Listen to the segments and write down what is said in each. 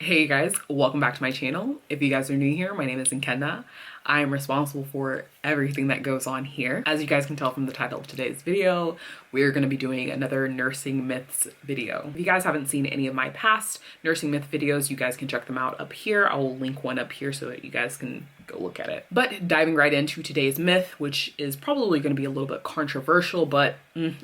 Hey guys, welcome back to my channel. If you guys are new here, my name is Nkenna. I am responsible for everything that goes on here. As you guys can tell from the title of today's video, we're going to be doing another nursing myths video. If you guys haven't seen any of my past nursing myth videos, you guys can check them out up here. I will link one up here so that you guys can go look at it. But diving right into today's myth, which is probably going to be a little bit controversial, but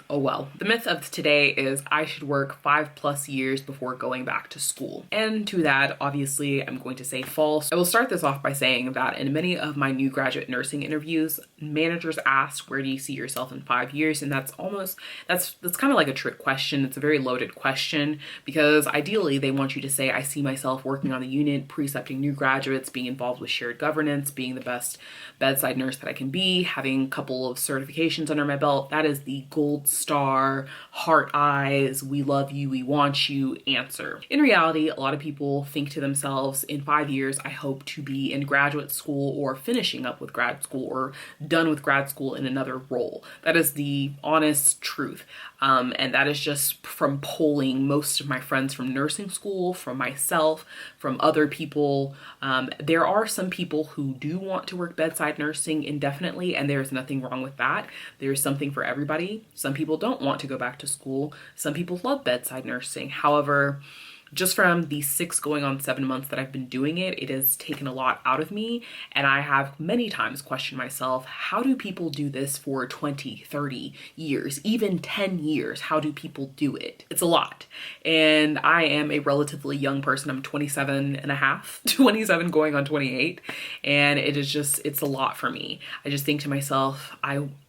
oh well. The myth of today is I should work 5+ years before going back to school. And to that, obviously, I'm going to say false. I will start this off by saying that in many of my new graduate nursing interviews, managers ask, where do you see yourself in 5 years? And that's kind of like a trick question. It's a very loaded question because ideally they want you to say, I see myself working on the unit, precepting new graduates, being involved with shared governance, being the best bedside nurse that I can be, having a couple of certifications under my belt. That is the gold star, heart eyes, we love you, we want you answer. In reality, a lot of people think to themselves, in 5 years, I hope to be in graduate school or finishing up with grad school or done with grad school in another role. That is the honest truth. And that is just from polling most of my friends from nursing school, from myself, from other people. There are some people who do want to work bedside nursing indefinitely, and there's nothing wrong with that. There's something for everybody. Some people don't want to go back to school. Some people love bedside nursing. However, just from the 6 going on 7 months that I've been doing it, it has taken a lot out of me. And I have many times questioned myself, how do people do this for 20, 30 years, even 10 years? How do people do it? It's a lot. And I am a relatively young person. I'm 27 and a half, 27 going on 28. And it is just, it's a lot for me. I just think to myself,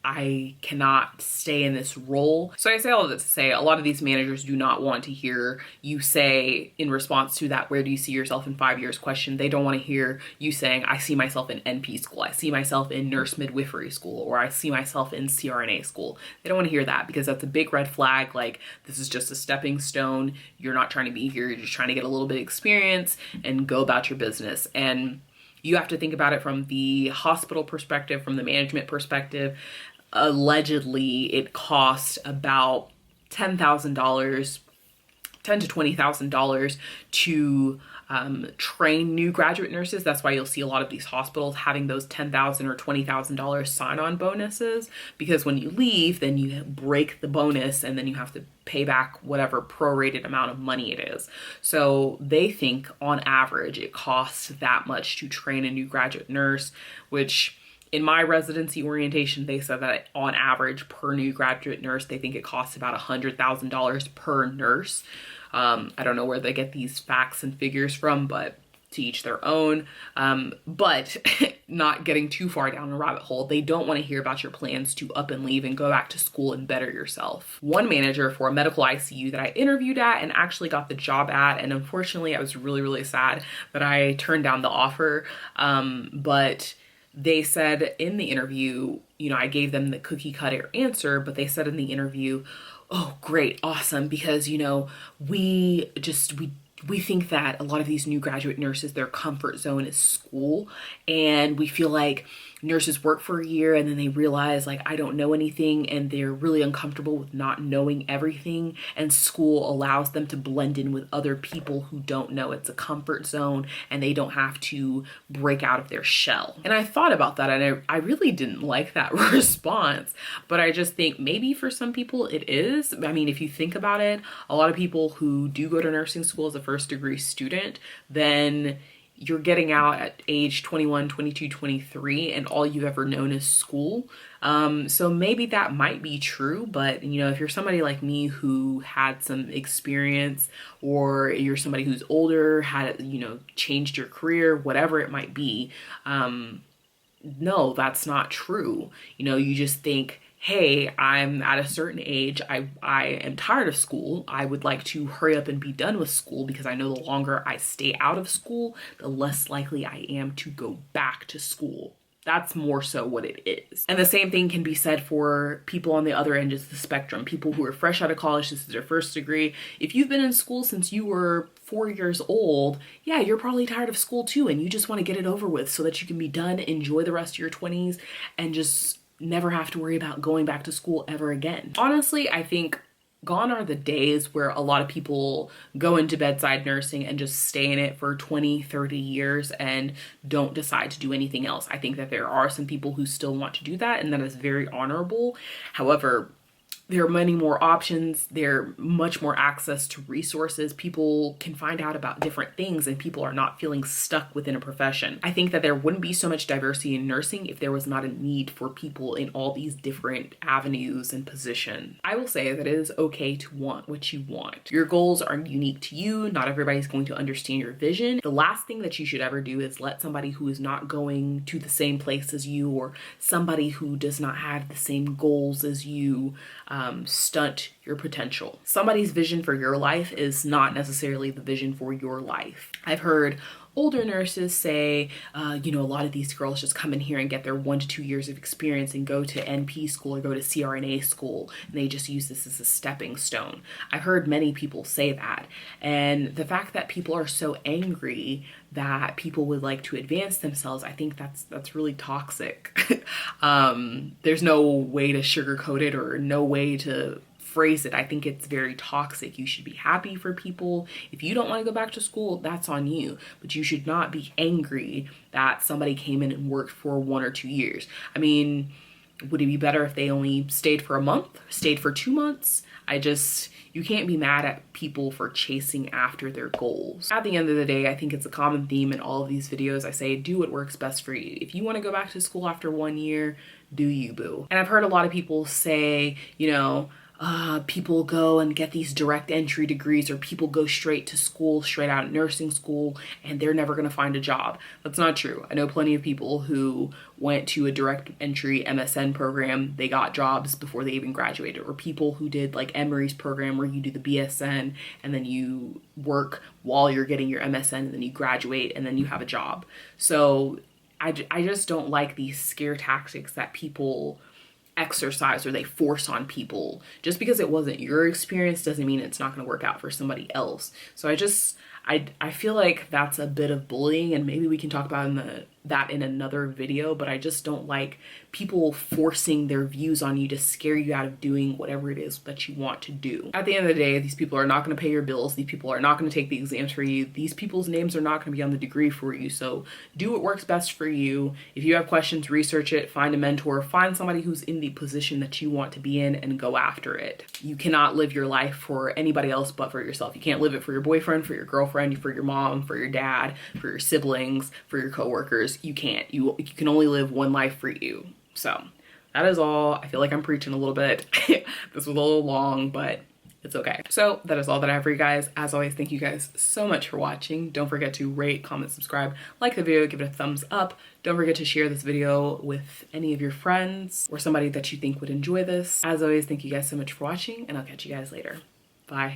I cannot stay in this role. So I say all of this to say a lot of these managers do not want to hear you say in response to that, where do you see yourself in 5 years question? They don't want to hear you saying, I see myself in NP school. I see myself in nurse midwifery school, or I see myself in CRNA school. They don't want to hear that because that's a big red flag. Like, this is just a stepping stone. You're not trying to be here. You're just trying to get a little bit of experience and go about your business. And you have to think about it from the hospital perspective, from the management perspective. Allegedly, it cost about $10,000, $10,000 to $20,000 to train new graduate nurses. That's why you'll see a lot of these hospitals having those $10,000 or $20,000 sign-on bonuses, because when you leave, then you break the bonus and then you have to pay back whatever prorated amount of money it is. So they think on average it costs that much to train a new graduate nurse, which in my residency orientation, they said that on average per new graduate nurse, they think it costs about $100,000 per nurse. I don't know where they get these facts and figures from, but to each their own. But not getting too far down the rabbit hole, they don't want to hear about your plans to up and leave and go back to school and better yourself. One manager for a medical ICU that I interviewed at and actually got the job at, and unfortunately I was really, really sad that I turned down the offer, but they said in the interview, you know, I gave them the cookie cutter answer, but they said in the interview, oh, great, awesome, because, you know, we think that a lot of these new graduate nurses, their comfort zone is school, and we feel like nurses work for a year and then they realize, like, I don't know anything, and they're really uncomfortable with not knowing everything, and school allows them to blend in with other people who don't know. It's a comfort zone and they don't have to break out of their shell. And I thought about that, and I really didn't like that response, but I just think maybe for some people it is. I mean, if you think about it, a lot of people who do go to nursing school as a first degree student, then you're getting out at age 21, 22, 23, and all you've ever known is school. So maybe that might be true, but you know, if you're somebody like me who had some experience, or you're somebody who's older, had, you know, changed your career, whatever it might be, no, that's not true. You know, you just think, hey, I'm at a certain age, I am tired of school, I would like to hurry up and be done with school, because I know the longer I stay out of school, the less likely I am to go back to school. That's more so what it is. And the same thing can be said for people on the other end of the spectrum, people who are fresh out of college, this is their first degree. If you've been in school since you were 4 years old, yeah, you're probably tired of school too, and you just want to get it over with so that you can be done, enjoy the rest of your 20s, and just never have to worry about going back to school ever again. Honestly, I think Gone are the days where a lot of people go into bedside nursing and just stay in it for 20, 30 years and don't decide to do anything else. I think that there are some people who still want to do that, and that is very honorable. However, there are many more options. There are much more access to resources. People can find out about different things and people are not feeling stuck within a profession. I think that there wouldn't be so much diversity in nursing if there was not a need for people in all these different avenues and positions. I will say that it is okay to want what you want. Your goals are unique to you. Not everybody's going to understand your vision. The last thing that you should ever do is let somebody who is not going to the same place as you, or somebody who does not have the same goals as you, stunt your potential. Somebody's vision for your life is not necessarily the vision for your life. I've heard older nurses say, you know, a lot of these girls just come in here and get their 1 to 2 years of experience and go to NP school or go to CRNA school, and they just use this as a stepping stone. I've heard many people say that. And the fact that people are so angry that people would like to advance themselves, I think that's really toxic. There's no way to sugarcoat it or no way to phrase it. I think it's very toxic. You should be happy for people. If you don't want to go back to school, that's on you, but you should not be angry that somebody came in and worked for 1 or 2 years. I mean, would it be better if they only stayed for a month, stayed for 2 months? You can't be mad at people for chasing after their goals. At the end of the day, I think it's a common theme in all of these videos. I say, do what works best for you. If you want to go back to school after 1 year, do you, boo. And I've heard a lot of people say, you know, people go and get these direct entry degrees, or people go straight to school, straight out of nursing school, and they're never going to find a job. That's not true. I know plenty of people who went to a direct entry MSN program, they got jobs before they even graduated, or people who did like Emory's program where you do the BSN and then you work while you're getting your MSN and then you graduate and then you have a job. So I just don't like these scare tactics that people exercise or they force on people. Just because it wasn't your experience doesn't mean it's not going to work out for somebody else. So I feel like that's a bit of bullying, and maybe we can talk about that in another video, but I just don't like people forcing their views on you to scare you out of doing whatever it is that you want to do. At the end of the day, these people are not going to pay your bills. These people are not going to take the exams for you. These people's names are not going to be on the degree for you. So do what works best for you. If you have questions, research it, find a mentor, find somebody who's in the position that you want to be in and go after it. You cannot live your life for anybody else but for yourself. You can't live it for your boyfriend, for your girlfriend, for your mom, for your dad, for your siblings, for your coworkers. You can't. You can only live one life for you. So that is all. I feel like I'm preaching a little bit. This was a little long, but it's okay. So that is all that I have for you guys. As always, thank you guys so much for watching. Don't forget to rate, comment, subscribe, like the video, give it a thumbs up. Don't forget to share this video with any of your friends or somebody that you think would enjoy this. As always, thank you guys so much for watching, and I'll catch you guys later. Bye.